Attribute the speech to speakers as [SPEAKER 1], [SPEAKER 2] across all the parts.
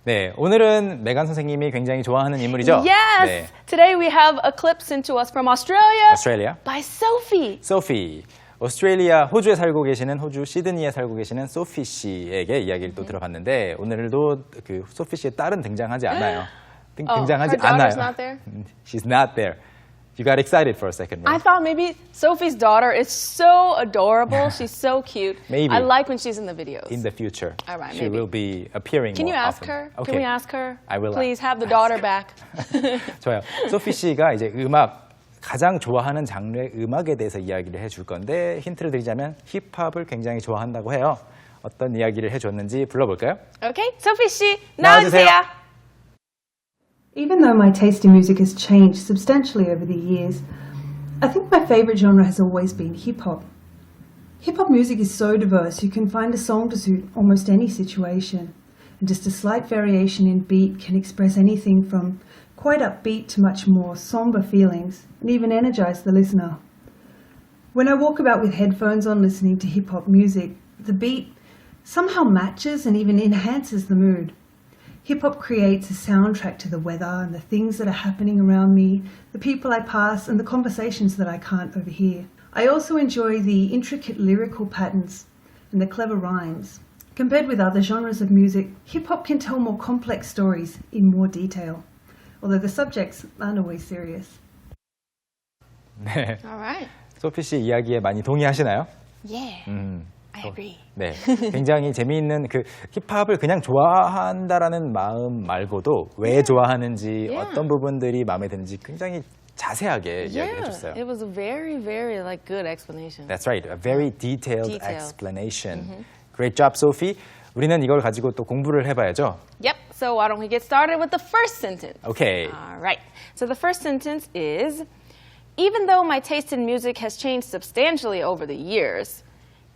[SPEAKER 1] 네, 오늘은 메간 선생님이 굉장히 좋아하는 인물이죠?
[SPEAKER 2] Yes!
[SPEAKER 1] 네,
[SPEAKER 2] Today we have a clip sent to us from Australia
[SPEAKER 1] 오스트레일리아.
[SPEAKER 2] by Sophie.
[SPEAKER 1] 소피. 오스트레일리아, 호주에 살고 계시는, 호주 시드니에 살고 계시는 소피 씨에게 이야기를 또 들어봤는데, 오늘도 그 소피 씨의 딸은 등장하지 않아요. 등장하지
[SPEAKER 2] her daughter's
[SPEAKER 1] 않아요.
[SPEAKER 2] not there?
[SPEAKER 1] She's not there. You got excited for a second,
[SPEAKER 2] I
[SPEAKER 1] right?
[SPEAKER 2] thought maybe Sophie's daughter is so adorable. She's so cute.
[SPEAKER 1] Maybe.
[SPEAKER 2] I like when she's in the videos.
[SPEAKER 1] In the future,
[SPEAKER 2] All right,
[SPEAKER 1] she
[SPEAKER 2] maybe.
[SPEAKER 1] will be appearing
[SPEAKER 2] Can you
[SPEAKER 1] more
[SPEAKER 2] ask
[SPEAKER 1] often.
[SPEAKER 2] her?
[SPEAKER 1] Okay.
[SPEAKER 2] Can we ask her?
[SPEAKER 1] I will
[SPEAKER 2] Please have the daughter back.
[SPEAKER 1] 좋아요. 소피 씨가 이제 가장 좋아하는 장르의 음악에 대해서 이야기를 해줄 건데 힌트를 드리자면 힙합을 굉장히 좋아한다고 해요. 어떤 이야기를 해줬는지 불러볼까요?
[SPEAKER 2] Okay, Sophie 씨,
[SPEAKER 1] 나와주세요.
[SPEAKER 2] 나와주세요.
[SPEAKER 3] Even though my taste in music has changed substantially over the years, I think my favourite genre has always been hip-hop. Hip-hop music is so diverse, you can find a song to suit almost any situation. And just a slight variation in beat can express anything from quite upbeat to much more somber feelings, and even energise the listener. When I walk about with headphones on listening to hip-hop music, the beat somehow matches and even enhances the mood. Hip-hop creates a soundtrack to the weather and the things that are happening around me, the people I pass and the conversations that I can't overhear. I also enjoy the intricate lyrical patterns and the clever rhymes. Compared with other genres of music, hip-hop can tell more complex stories in more detail, although the subjects aren't always serious.
[SPEAKER 1] 네,
[SPEAKER 2] All right.
[SPEAKER 1] 소피 씨 이야기에 많이 동의하시나요?
[SPEAKER 2] Yeah, I agree.
[SPEAKER 1] 네, 굉장히 재미있는 그 힙합을 그냥 좋아한다라는 마음 말고도 왜 좋아하는지
[SPEAKER 2] Yeah.
[SPEAKER 1] 어떤 부분들이 마음에 드는지 굉장히 자세하게 이야기를 해줬어요.
[SPEAKER 2] it was a very, very like good explanation.
[SPEAKER 1] That's right. A very detailed
[SPEAKER 2] Detailed.
[SPEAKER 1] explanation. Great job, Sophie. 우리는 이걸 가지고 또 공부를 해봐야죠.
[SPEAKER 2] Yep. So why don't we get started with the first sentence?
[SPEAKER 1] Okay.
[SPEAKER 2] All right. So the first sentence is, even though my taste in music has changed substantially over the years.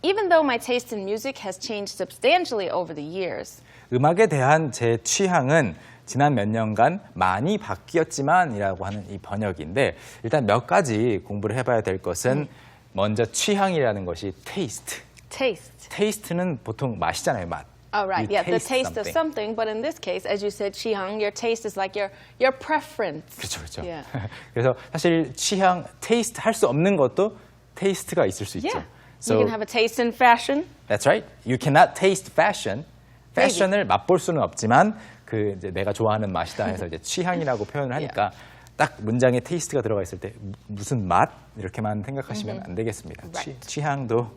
[SPEAKER 2] Even though my taste in music has changed substantially over the years.
[SPEAKER 1] 음악에 대한 제 취향은 지난 몇 년간 많이 바뀌었지만이라고 하는 이 번역인데 일단 몇 가지 공부를 해봐야 될 것은 먼저 취향이라는 것이 taste.
[SPEAKER 2] Taste.
[SPEAKER 1] taste는 보통 맛이잖아요, 맛.
[SPEAKER 2] Oh, right.
[SPEAKER 1] You
[SPEAKER 2] Yeah, the
[SPEAKER 1] taste
[SPEAKER 2] taste of something. But in this case, as you said, 취향, your taste is like your preference.
[SPEAKER 1] 그렇죠, 그렇죠.
[SPEAKER 2] Yeah.
[SPEAKER 1] 그래서 사실 취향, 테이스트 할 수 없는 것도 테이스트가 있을 수 있죠.
[SPEAKER 2] Yeah. You can have a taste in fashion.
[SPEAKER 1] That's right. You cannot taste fashion. 패션을 맛볼 수는 없지만 그 이제 내가 좋아하는 맛이다 해서 이제 취향이라고 표현을 하니까 딱 문장에 테이스트가 들어가 있을 때 무슨 맛 이렇게만 생각하시면 안 되겠습니다.
[SPEAKER 2] Right.
[SPEAKER 1] 취향도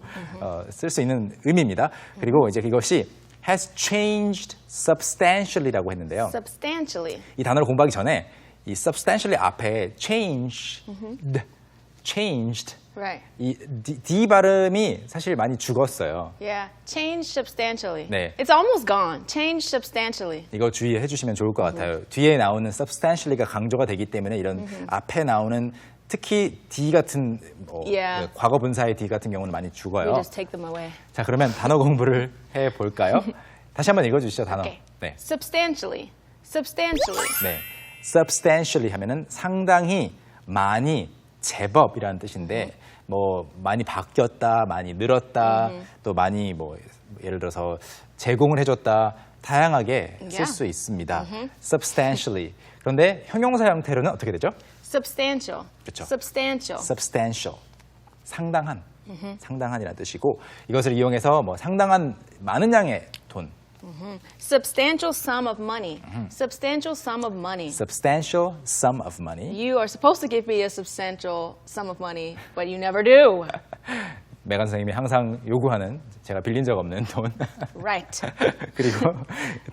[SPEAKER 1] 쓸 수 있는 의미입니다. 그리고 이제 이것이 has changed substantially라고 했는데요.
[SPEAKER 2] Substantially.
[SPEAKER 1] 이 단어를 공부하기 전에 이 substantially 앞에 changed
[SPEAKER 2] Right.
[SPEAKER 1] 이 D 발음이 사실 많이 죽었어요.
[SPEAKER 2] Yeah. Change substantially.
[SPEAKER 1] 네.
[SPEAKER 2] It's almost gone. Change substantially.
[SPEAKER 1] 이거 주의해 주시면 좋을 것 같아요. 뒤에 나오는 substantially가 강조가 되기 때문에 이런 앞에 나오는 특히 D 같은
[SPEAKER 2] Yeah.
[SPEAKER 1] 그 과거 분사의 D 같은 경우는 많이
[SPEAKER 2] We
[SPEAKER 1] 죽어요.
[SPEAKER 2] just take them away.
[SPEAKER 1] 자, 그러면 단어 공부를 해 볼까요? 다시 한번 읽어 주시죠, 단어.
[SPEAKER 2] Okay.
[SPEAKER 1] 네.
[SPEAKER 2] Substantially. Substantially.
[SPEAKER 1] 네. substantially 하면은 상당히 많이 제법이라는 뜻인데 뭐 많이 바뀌었다, 많이 늘었다, 또 많이 뭐 예를 들어서 제공을 해줬다 다양하게 쓸 수 있습니다. substantially. 그런데 형용사 형태로는 어떻게 되죠?
[SPEAKER 2] Substantial.
[SPEAKER 1] 그렇죠.
[SPEAKER 2] Substantial.
[SPEAKER 1] substantial. 상당한. 상당한이라는 뜻이고 이것을 이용해서 뭐 상당한 많은 양의 돈,
[SPEAKER 2] Substantial sum of money. Substantial sum of money.
[SPEAKER 1] substantial sum of money.
[SPEAKER 2] You are supposed to give me a substantial sum of money, but you never do.
[SPEAKER 1] 메간 선생님이 항상 요구하는 제가 빌린 적 없는 돈.
[SPEAKER 2] Right.
[SPEAKER 1] 그리고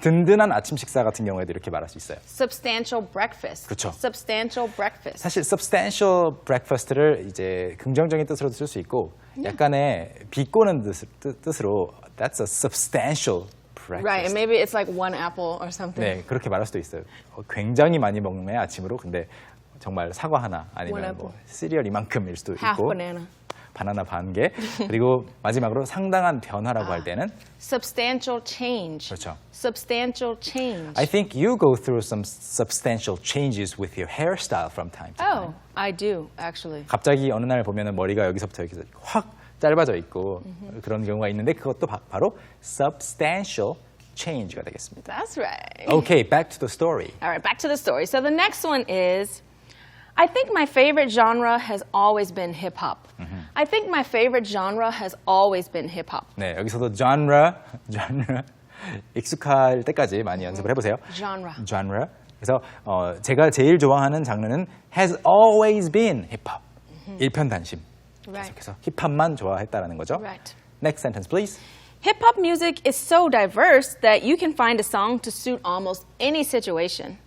[SPEAKER 1] 든든한 아침 식사 같은 경우에도 이렇게 말할 수 있어요.
[SPEAKER 2] Substantial breakfast.
[SPEAKER 1] 그렇죠.
[SPEAKER 2] Substantial breakfast.
[SPEAKER 1] 사실 substantial breakfast를 이제 긍정적인 뜻으로 쓸 수 있고 약간의 비꼬는 뜻으로 that's a substantial breakfast.
[SPEAKER 2] Right, and maybe it's like one apple or something.
[SPEAKER 1] 네, 그렇게 말할 수도 있어요. 굉장히 많이 먹네 아침으로. 근데 정말 사과 하나 아니면 뭐 시리얼 이만큼일 수도
[SPEAKER 2] Half
[SPEAKER 1] 있고
[SPEAKER 2] banana.
[SPEAKER 1] 바나나 반 개. 그리고 마지막으로 상당한 변화라고 할 때는
[SPEAKER 2] Substantial change.
[SPEAKER 1] 그렇죠.
[SPEAKER 2] Substantial change.
[SPEAKER 1] I think you go through some substantial changes with your hairstyle from time to time.
[SPEAKER 2] Oh, I do, actually.
[SPEAKER 1] 갑자기 어느 날 보면은 머리가 여기서부터 여기서 확 짧아져 있고 그런 경우가 있는데 그것도 바로 substantial change가 되겠습니다.
[SPEAKER 2] That's right.
[SPEAKER 1] Okay, back to the story.
[SPEAKER 2] All right, back to the story. So the next one is, I think my favorite genre has always been hip hop. I think my favorite genre has always been hip hop.
[SPEAKER 1] 네, 여기서도 genre 익숙할 때까지 많이 연습을 해보세요. genre. 그래서 제가 제일 좋아하는 장르는 has always been 힙합. 일편단심.
[SPEAKER 2] Right.
[SPEAKER 1] 계속해서 힙합만 좋아했다라는 거죠.
[SPEAKER 2] Right.
[SPEAKER 1] Next sentence, please.
[SPEAKER 2] Hip hop music is so diverse that you can find a song to suit almost any situation.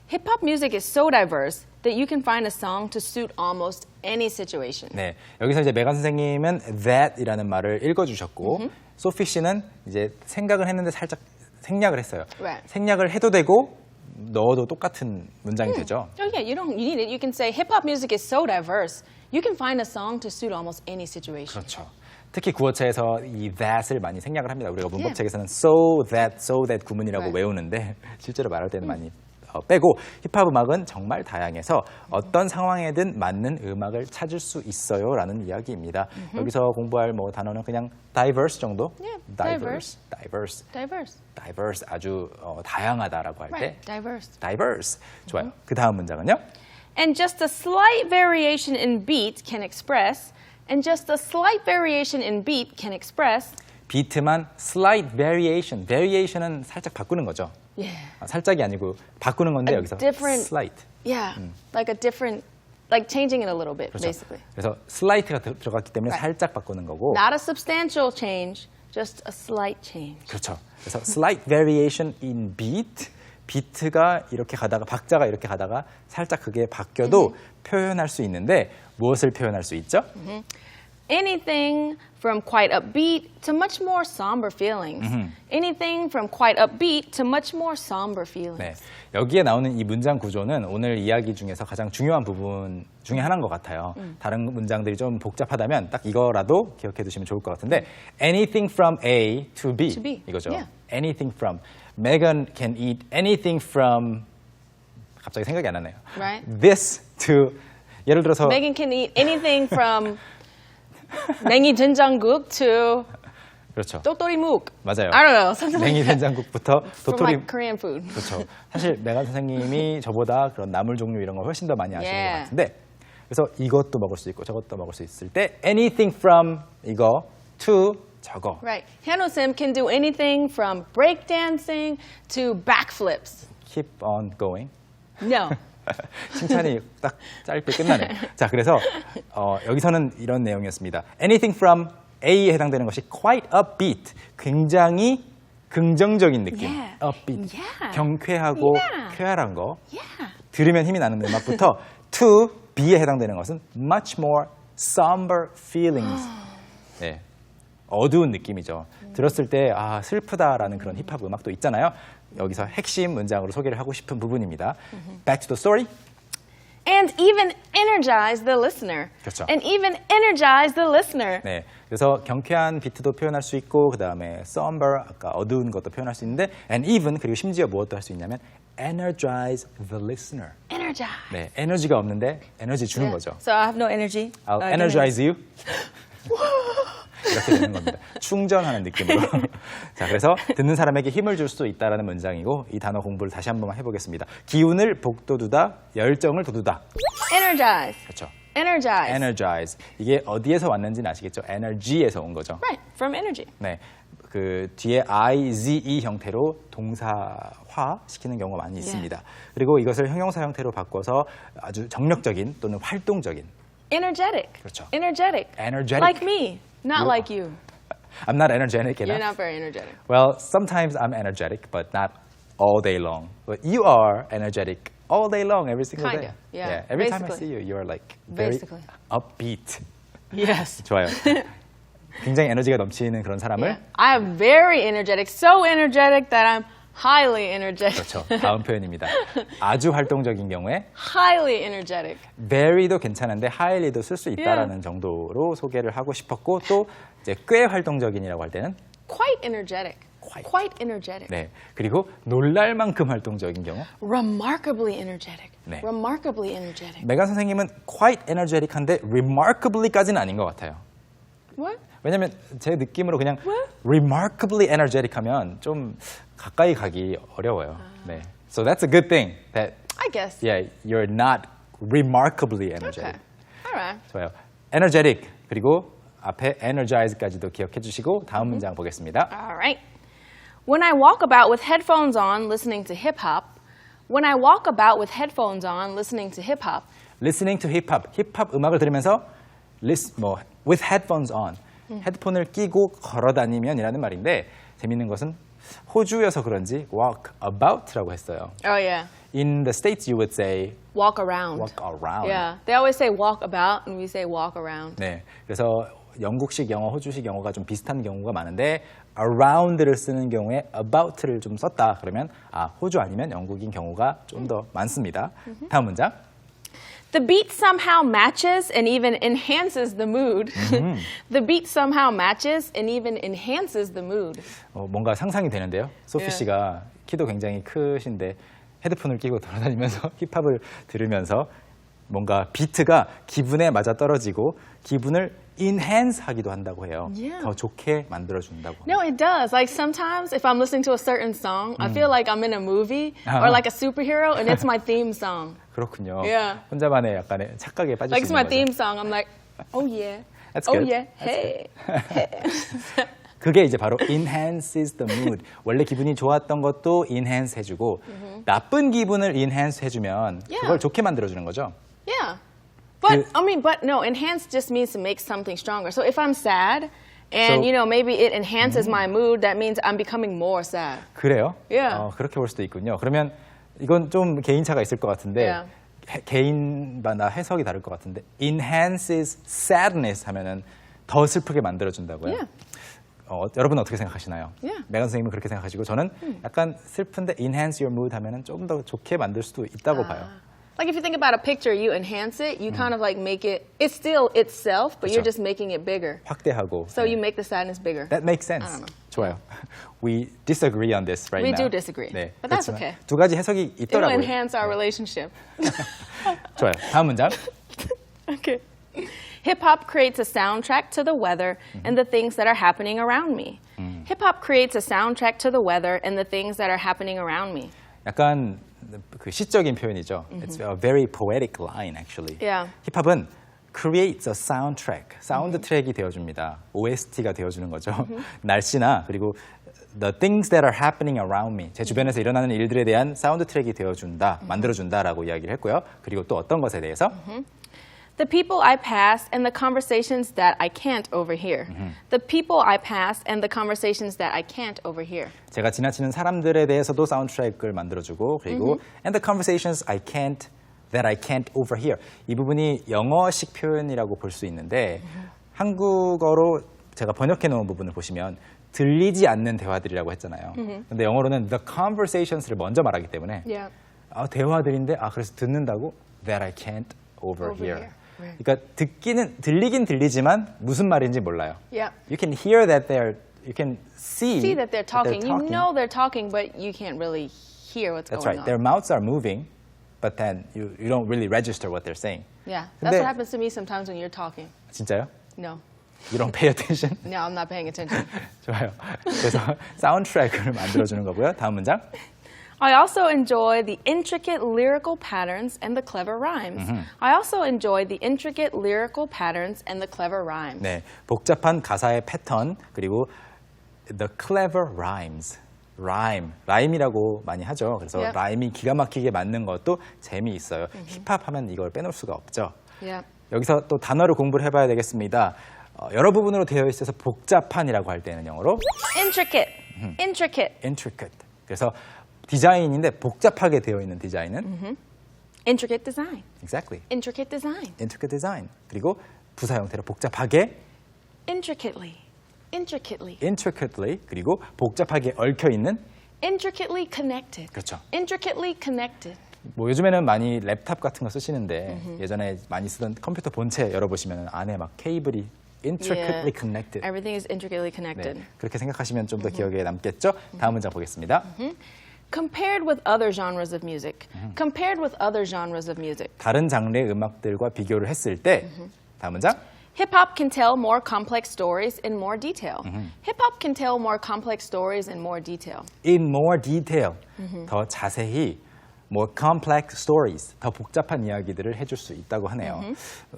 [SPEAKER 2] Hip hop music is so diverse that you can find a song to suit almost any situation.
[SPEAKER 1] 네, 여기서 이제 메간 선생님은 that이라는 말을 읽어주셨고, 소피 씨는 이제 생각을 했는데 살짝 생략을 했어요.
[SPEAKER 2] Right.
[SPEAKER 1] 생략을 해도 되고 넣어도 똑같은 문장이 되죠.
[SPEAKER 2] Oh yeah, you need it. You can say hip hop music is so diverse. You can find a song to suit almost any situation.
[SPEAKER 1] 그렇죠. 특히 구어체에서 이 that을 많이 생략을 합니다. 우리가 문법책에서는 so that 구문이라고
[SPEAKER 2] Right.
[SPEAKER 1] 외우는데 실제로 말할 때는 많이 빼고 힙합 음악은 정말 다양해서 어떤 상황에든 맞는 음악을 찾을 수 있어요라는 이야기입니다. 여기서 공부할 뭐 단어는 그냥 diverse 정도?
[SPEAKER 2] Yeah,
[SPEAKER 1] diverse 아주 다양하다라고 할 때
[SPEAKER 2] Right, diverse.
[SPEAKER 1] diverse 좋아요. 그 다음 문장은요?
[SPEAKER 2] And just a slight variation in beat can express. And just a slight variation in beat can express.
[SPEAKER 1] 비트만 slight variation은 살짝 바꾸는 거죠.
[SPEAKER 2] Yeah.
[SPEAKER 1] 살짝이 아니고 바꾸는 건데
[SPEAKER 2] A
[SPEAKER 1] 여기서
[SPEAKER 2] different-
[SPEAKER 1] slight.
[SPEAKER 2] Yeah, like a different, like changing it a little bit,
[SPEAKER 1] 그렇죠.
[SPEAKER 2] basically.
[SPEAKER 1] 그래서 slight가 들어갔기 때문에
[SPEAKER 2] Right.
[SPEAKER 1] 살짝 바꾸는 거고.
[SPEAKER 2] Not a substantial change, just a slight change.
[SPEAKER 1] 그렇죠. 그래서 slight variation in beat. 비트가 이렇게 가다가 박자가 이렇게 가다가 살짝 그게 바뀌어도 표현할 수 있는데 무엇을 표현할 수 있죠?
[SPEAKER 2] Anything from quite upbeat to much more somber feelings. Anything from quite upbeat to much more somber feelings.
[SPEAKER 1] 네, 여기에 나오는 이 문장 구조는 오늘 이야기 중에서 가장 중요한 부분 중에 하나인 것 같아요. 다른 문장들이 좀 복잡하다면 딱 이거라도 기억해 두시면 좋을 것 같은데 anything from A to B,
[SPEAKER 2] To B,
[SPEAKER 1] 이거죠.
[SPEAKER 2] yeah.
[SPEAKER 1] anything from. Megan can eat anything from 갑자기 생각이 안 나네요.
[SPEAKER 2] Right.
[SPEAKER 1] This to 예를 들어서
[SPEAKER 2] Megan can eat anything from 냉이 된장국 to
[SPEAKER 1] 그렇죠.
[SPEAKER 2] 또또리묵.
[SPEAKER 1] 맞아요.
[SPEAKER 2] I don't know. Something like
[SPEAKER 1] 냉이
[SPEAKER 2] that.
[SPEAKER 1] 된장국부터
[SPEAKER 2] From
[SPEAKER 1] 도토리
[SPEAKER 2] like Korean food.
[SPEAKER 1] 그렇죠. 사실 메간 선생님이 저보다 그런 나물 종류 이런 걸 훨씬 더 많이 아시는
[SPEAKER 2] Yeah.
[SPEAKER 1] 것 같은데 그래서 이것도 먹을 수 있고 저것도 먹을 수 있을 때 anything from 이거 to 저거
[SPEAKER 2] Right. Hyunwoo Sim can do anything from breakdancing to backflips.
[SPEAKER 1] keep on going
[SPEAKER 2] No.
[SPEAKER 1] 칭찬이 딱 짧게 끝나네요. 자, 그래서 여기서는 이런 내용이었습니다. anything from A에 해당되는 것이 quite upbeat, 굉장히 긍정적인 느낌,
[SPEAKER 2] Yeah.
[SPEAKER 1] upbeat,
[SPEAKER 2] Yeah.
[SPEAKER 1] 경쾌하고
[SPEAKER 2] Yeah.
[SPEAKER 1] 쾌활한 거,
[SPEAKER 2] Yeah.
[SPEAKER 1] 들으면 힘이 나는 음악부터 to B에 해당되는 것은 much more somber feelings, 네, 어두운 느낌이죠. 들었을 때 아, 슬프다라는 그런 힙합 음악도 있잖아요. 여기서 핵심 문장으로 소개를 하고 싶은 부분입니다. Back to the story.
[SPEAKER 2] And even energize the listener.
[SPEAKER 1] 그렇죠.
[SPEAKER 2] And even energize the listener.
[SPEAKER 1] 네, 그래서 경쾌한 비트도 표현할 수 있고 그 다음에 somber 아까 어두운 것도 표현할 수 있는데 and even 그리고 심지어 무엇도 할 수 있냐면 energize the listener.
[SPEAKER 2] Energize.
[SPEAKER 1] 네, 에너지가 없는데 에너지 주는 거죠.
[SPEAKER 2] So I have no energy.
[SPEAKER 1] I'll energize you. 이렇게 되는 겁니다. 충전하는 느낌으로. 자, 그래서 듣는 사람에게 힘을 줄 수 있다라는 문장이고 이 단어 공부를 다시 한번 해보겠습니다. 기운을 북돋우다, 열정을 돋우다.
[SPEAKER 2] Energize.
[SPEAKER 1] 그렇죠.
[SPEAKER 2] Energize.
[SPEAKER 1] energize. 이게 어디에서 왔는지는 아시겠죠? energy에서 온 거죠.
[SPEAKER 2] Right. From energy.
[SPEAKER 1] 네, 그 뒤에 IZE 형태로 동사화 시키는 경우가 많이 있습니다. 그리고 이것을 형용사 형태로 바꿔서 아주 정력적인 또는 활동적인.
[SPEAKER 2] Energetic.
[SPEAKER 1] 그렇죠.
[SPEAKER 2] Energetic.
[SPEAKER 1] Energetic.
[SPEAKER 2] Like me. Not
[SPEAKER 1] You-
[SPEAKER 2] like you.
[SPEAKER 1] I'm not energetic enough.
[SPEAKER 2] You're not very energetic.
[SPEAKER 1] Well, sometimes I'm energetic, but not all day long. But you are energetic all day long, every single
[SPEAKER 2] Kinda,
[SPEAKER 1] day.
[SPEAKER 2] yeah,
[SPEAKER 1] Every time I
[SPEAKER 2] basically.
[SPEAKER 1] see you, you're like very
[SPEAKER 2] Basically.
[SPEAKER 1] upbeat.
[SPEAKER 2] Yes.
[SPEAKER 1] 좋아요. 굉장히 에너지가 넘치는 그런 사람을
[SPEAKER 2] Yeah. I am very energetic. So energetic that I'm highly energetic.
[SPEAKER 1] 그렇죠. 다음 표현입니다. 아주 활동적인 경우에
[SPEAKER 2] Highly energetic.
[SPEAKER 1] very도 괜찮은데 highly도 쓸 수 있다라는 정도로 소개를 하고 싶었고 또 이제 꽤 활동적인이라고 할 때는
[SPEAKER 2] Quite energetic.
[SPEAKER 1] Quite.
[SPEAKER 2] Quite energetic.
[SPEAKER 1] 네. 그리고 놀랄 만큼 활동적인 경우
[SPEAKER 2] Remarkably energetic.
[SPEAKER 1] 네.
[SPEAKER 2] Remarkably energetic.
[SPEAKER 1] 메간 선생님은 quite energetic한데 remarkably까지는 아닌 것 같아요.
[SPEAKER 2] What?
[SPEAKER 1] 왜냐면 제 느낌으로 그냥 remarkably energetic 하면 좀 가까이 가기 어려워요. 네. So that's a good thing that
[SPEAKER 2] I guess.
[SPEAKER 1] yeah, you're not remarkably energetic.
[SPEAKER 2] Okay. All right.
[SPEAKER 1] 좋아요. energetic 그리고 앞에 energize까지도 기억해 주시고 다음 문장 보겠습니다.
[SPEAKER 2] All right. When I walk about with headphones on listening to hip hop, when I walk about with headphones on listening to hip hop,
[SPEAKER 1] listening to hip hop, 힙합 음악을 들으면서 with headphones on, 헤드폰을 끼고 걸어 다니면이라는 말인데 재밌는 것은 호주여서 그런지 walk about라고 했어요.
[SPEAKER 2] oh yeah,
[SPEAKER 1] In the States you would say
[SPEAKER 2] walk around.
[SPEAKER 1] walk around.
[SPEAKER 2] Yeah, they always say walk about and we say walk around.
[SPEAKER 1] 네, 그래서 영국식 영어, 호주식 영어가 좀 비슷한 경우가 많은데 around를 쓰는 경우에 about를 좀 썼다 그러면 호주 아니면 영국인 경우가 좀 더 많습니다. 다음 문장.
[SPEAKER 2] The beat somehow matches and even enhances the mood. The beat somehow matches and even enhances the mood.
[SPEAKER 1] 뭔가 상상이 되는데요. 소피 씨가 키도 굉장히 크신데 헤드폰을 끼고 돌아다니면서 힙합을 들으면서 뭔가 비트가 기분에 맞아 떨어지고 기분을 enhance 하기도 한다고 해요.
[SPEAKER 2] Yeah.
[SPEAKER 1] 더 좋게 만들어준다고.
[SPEAKER 2] No, it does. Like sometimes if I'm listening to a certain song, I feel like I'm in a movie or like a superhero and it's my theme song.
[SPEAKER 1] 그렇군요.
[SPEAKER 2] Yeah.
[SPEAKER 1] 혼자만의 약간의 착각에 빠질
[SPEAKER 2] Like
[SPEAKER 1] 수
[SPEAKER 2] it's
[SPEAKER 1] 있는
[SPEAKER 2] my
[SPEAKER 1] 거죠.
[SPEAKER 2] theme song. I'm like, oh yeah.
[SPEAKER 1] That's
[SPEAKER 2] oh
[SPEAKER 1] good.
[SPEAKER 2] yeah.
[SPEAKER 1] That's
[SPEAKER 2] Hey.
[SPEAKER 1] 그게 이제 바로 enhances the mood. 원래 기분이 좋았던 것도 enhance 해주고 나쁜 기분을 enhance 해주면
[SPEAKER 2] Yeah.
[SPEAKER 1] 그걸 좋게 만들어주는 거죠.
[SPEAKER 2] Yeah. But but no, enhance just means to make something stronger. So if I'm sad and
[SPEAKER 1] So-
[SPEAKER 2] maybe it enhances my mood, that means I'm becoming more sad.
[SPEAKER 1] 그래요?
[SPEAKER 2] Yeah.
[SPEAKER 1] 그렇게 볼 수도 있군요. 그러면 이건 좀 개인차가 있을 것 같은데
[SPEAKER 2] Yeah.
[SPEAKER 1] 개인마다 해석이 다를 것 같은데 enhances sadness 하면은 더 슬프게 만들어준다고요?
[SPEAKER 2] Yeah.
[SPEAKER 1] 여러분은 어떻게 생각하시나요?
[SPEAKER 2] Yeah.
[SPEAKER 1] 메간 선생님은 그렇게 생각하시고 저는 약간 슬픈데 enhance your mood 하면은 좀 더 좋게 만들 수도 있다고 봐요.
[SPEAKER 2] Like if you think about a picture, you enhance it, you kind of like make it, it's still itself, but you're
[SPEAKER 1] 그쵸.
[SPEAKER 2] just making it bigger.
[SPEAKER 1] 확대하고.
[SPEAKER 2] So you make the sadness bigger.
[SPEAKER 1] That makes sense.
[SPEAKER 2] I don't know.
[SPEAKER 1] 좋아요. We disagree on this right
[SPEAKER 2] We
[SPEAKER 1] now.
[SPEAKER 2] do disagree.
[SPEAKER 1] 네,
[SPEAKER 2] But that's
[SPEAKER 1] 그렇지만
[SPEAKER 2] okay.
[SPEAKER 1] 두 가지 해석이
[SPEAKER 2] It will
[SPEAKER 1] 있더라고요.
[SPEAKER 2] enhance our relationship.
[SPEAKER 1] 좋아요. 다음 문장.
[SPEAKER 2] Okay. Hip hop creates a soundtrack to the weather and the things that are happening around me. Hip hop creates a soundtrack to the weather and the things that are happening around me.
[SPEAKER 1] 약간 그 시적인 표현이죠. It's a very poetic line actually.
[SPEAKER 2] Yeah.
[SPEAKER 1] 힙합은 creates a soundtrack, 사운드 트랙이 되어줍니다. OST가 되어주는 거죠. 날씨나 그리고 the things that are happening around me, 제 주변에서 일어나는 일들에 대한 사운드 트랙이 되어준다, 만들어준다라고 이야기를 했고요. 그리고 또 어떤 것에 대해서
[SPEAKER 2] The people I pass and the conversations that I can't overhear. The people I pass and the conversations that I can't overhear.
[SPEAKER 1] 제가 지나치는 사람들에 대해서도 사운드 트랙을 만들어주고 그리고 and the conversations that I can't overhear. 이 부분이 영어식 표현이라고 볼 수 있는데 한국어로 제가 번역해 놓은 부분을 보시면 들리지 않는 대화들이라고 했잖아요. 근데 영어로는 the conversations를 먼저 말하기 때문에
[SPEAKER 2] Yeah.
[SPEAKER 1] 대화들인데 그래서 듣는다고 that I can't overhear.
[SPEAKER 2] Overhear. Right.
[SPEAKER 1] 그러니까 들리긴 들리지만 무슨 말인지 몰라요.
[SPEAKER 2] Yeah.
[SPEAKER 1] You can hear that you can
[SPEAKER 2] See that they're talking. You know they're talking, but you can't really hear what's
[SPEAKER 1] That's
[SPEAKER 2] going
[SPEAKER 1] right.
[SPEAKER 2] on.
[SPEAKER 1] Their mouths are moving, but then you don't really register what they're saying.
[SPEAKER 2] Yeah. That's
[SPEAKER 1] 근데-
[SPEAKER 2] what happens to me sometimes when you're talking.
[SPEAKER 1] 진짜요?
[SPEAKER 2] No.
[SPEAKER 1] You don't pay attention?
[SPEAKER 2] No, I'm not paying attention.
[SPEAKER 1] 좋아요. 그래서 사운드 트랙을 만들어주는 거고요. 다음 문장.
[SPEAKER 2] I also enjoy the intricate lyrical patterns and the clever rhymes. I also enjoy the intricate lyrical patterns and the clever rhymes.
[SPEAKER 1] 네, 복잡한 가사의 패턴 그리고 the clever rhymes. 라임이라고 많이 하죠. 그래서
[SPEAKER 2] Yeah.
[SPEAKER 1] 라임이 기가 막히게 맞는 것도 재미있어요. 힙합 하면 이걸 빼놓을 수가 없죠.
[SPEAKER 2] Yeah.
[SPEAKER 1] 여기서 또 단어를 공부를 해봐야 되겠습니다. 여러 부분으로 되어 있어서 복잡한이라고 할 때는 영어로
[SPEAKER 2] Intricate. Intricate.
[SPEAKER 1] intricate. 그래서 디자인인데 복잡하게 되어 있는 디자인은
[SPEAKER 2] Intricate design.
[SPEAKER 1] exactly
[SPEAKER 2] Intricate design.
[SPEAKER 1] intricate design. 그리고 부사 형태로 복잡하게
[SPEAKER 2] Intricately. Intricately.
[SPEAKER 1] intricately 그리고 복잡하게 얽혀 있는
[SPEAKER 2] Intricately connected.
[SPEAKER 1] 그렇죠.
[SPEAKER 2] Intricately connected.
[SPEAKER 1] 뭐 요즘에는 많이 랩탑 같은 거 쓰시는데 예전에 많이 쓰던 컴퓨터 본체 열어보시면 안에 막 케이블이 intricately
[SPEAKER 2] Yeah.
[SPEAKER 1] connected.
[SPEAKER 2] Everything is intricately connected.
[SPEAKER 1] 네, 그렇게 생각하시면 좀 더 기억에 남겠죠? 다음 문장 보겠습니다.
[SPEAKER 2] Compared with other genres of music. Compared with other genres of music.
[SPEAKER 1] 다른 장르의 음악들과 비교를 했을 때 다음 문장
[SPEAKER 2] Hip hop can tell more complex stories in more detail. Hip hop can tell more complex stories in more detail.
[SPEAKER 1] In more detail, 더 자세히 more complex stories, 더 복잡한 이야기들을 해줄 수 있다고 하네요.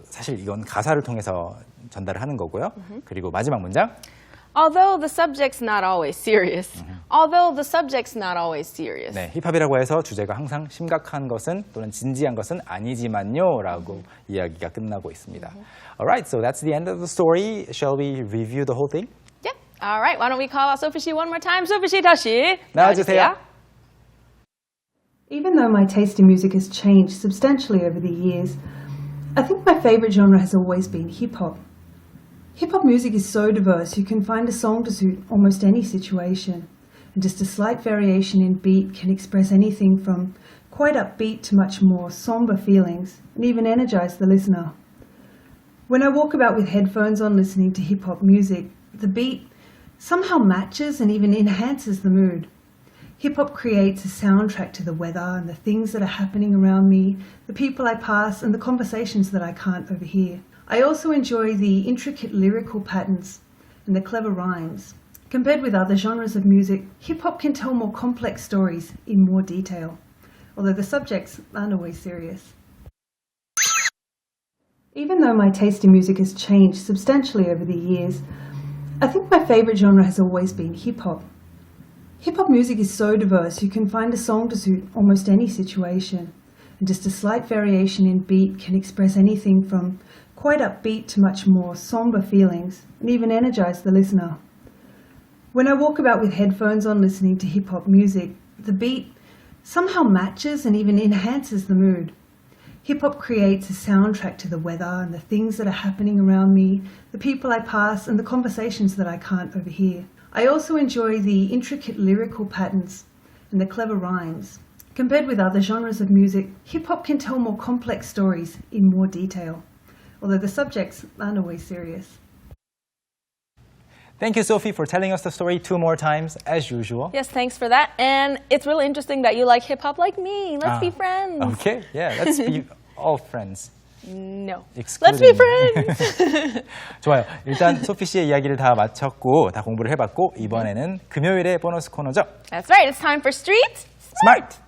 [SPEAKER 1] 사실 이건 가사를 통해서 전달을 하는 거고요. 그리고 마지막 문장.
[SPEAKER 2] Although the subject's not always serious. Although the subject's not always serious.
[SPEAKER 1] 네, 힙합이라고 해서 주제가 항상 심각한 것은 또는 진지한 것은 아니지만요 라고 이야기가 끝나고 있습니다. Alright, so that's the end of the story. Shall we review the whole thing?
[SPEAKER 2] Yep. All right. Why don't we call out Sophie Shi one more time? Sophie Shi 다시
[SPEAKER 1] 나와주세요.
[SPEAKER 3] Even though my taste in music has changed substantially over the years, I think my favourite genre has always been hip-hop. Hip-hop music is so diverse you can find a song to suit almost any situation, and just a slight variation in beat can express anything from quite upbeat to much more somber feelings, and even energise the listener. When I walk about with headphones on listening to hip-hop music, the beat somehow matches and even enhances the mood. Hip-hop creates a soundtrack to the weather and the things that are happening around me, the people I pass and the conversations that I can't overhear. I also enjoy the intricate lyrical patterns and the clever rhymes. Compared with other genres of music, hip-hop can tell more complex stories in more detail, although the subjects aren't always serious. Even though my taste in music has changed substantially over the years, I think my favourite genre has always been hip-hop. Hip-hop music is so diverse you can find a song to suit almost any situation, and just a slight variation in beat can express anything from quite upbeat to much more somber feelings, and even energise the listener. When I walk about with headphones on listening to hip-hop music, the beat somehow matches and even enhances the mood. Hip-hop creates a soundtrack to the weather and the things that are happening around me, the people I pass and the conversations that I can't overhear. I also enjoy the intricate lyrical patterns and the clever rhymes. Compared with other genres of music, hip-hop can tell more complex stories in more detail, although the subjects aren't always serious.
[SPEAKER 1] Thank you, Sophie, for telling us the story 2 more times, as usual.
[SPEAKER 2] Yes, thanks for that. And it's really interesting that you like hip hop like me. Let's be friends.
[SPEAKER 1] Okay, yeah, let's be all friends.
[SPEAKER 2] No.
[SPEAKER 1] Excluding
[SPEAKER 2] Let's be friends.
[SPEAKER 1] 좋아요. 일단 소피 씨의 이야기를 다 마쳤고 다 공부를 해봤고 이번에는 금요일의 보너스 코너죠.
[SPEAKER 2] That's right. It's time for Street
[SPEAKER 1] Smart!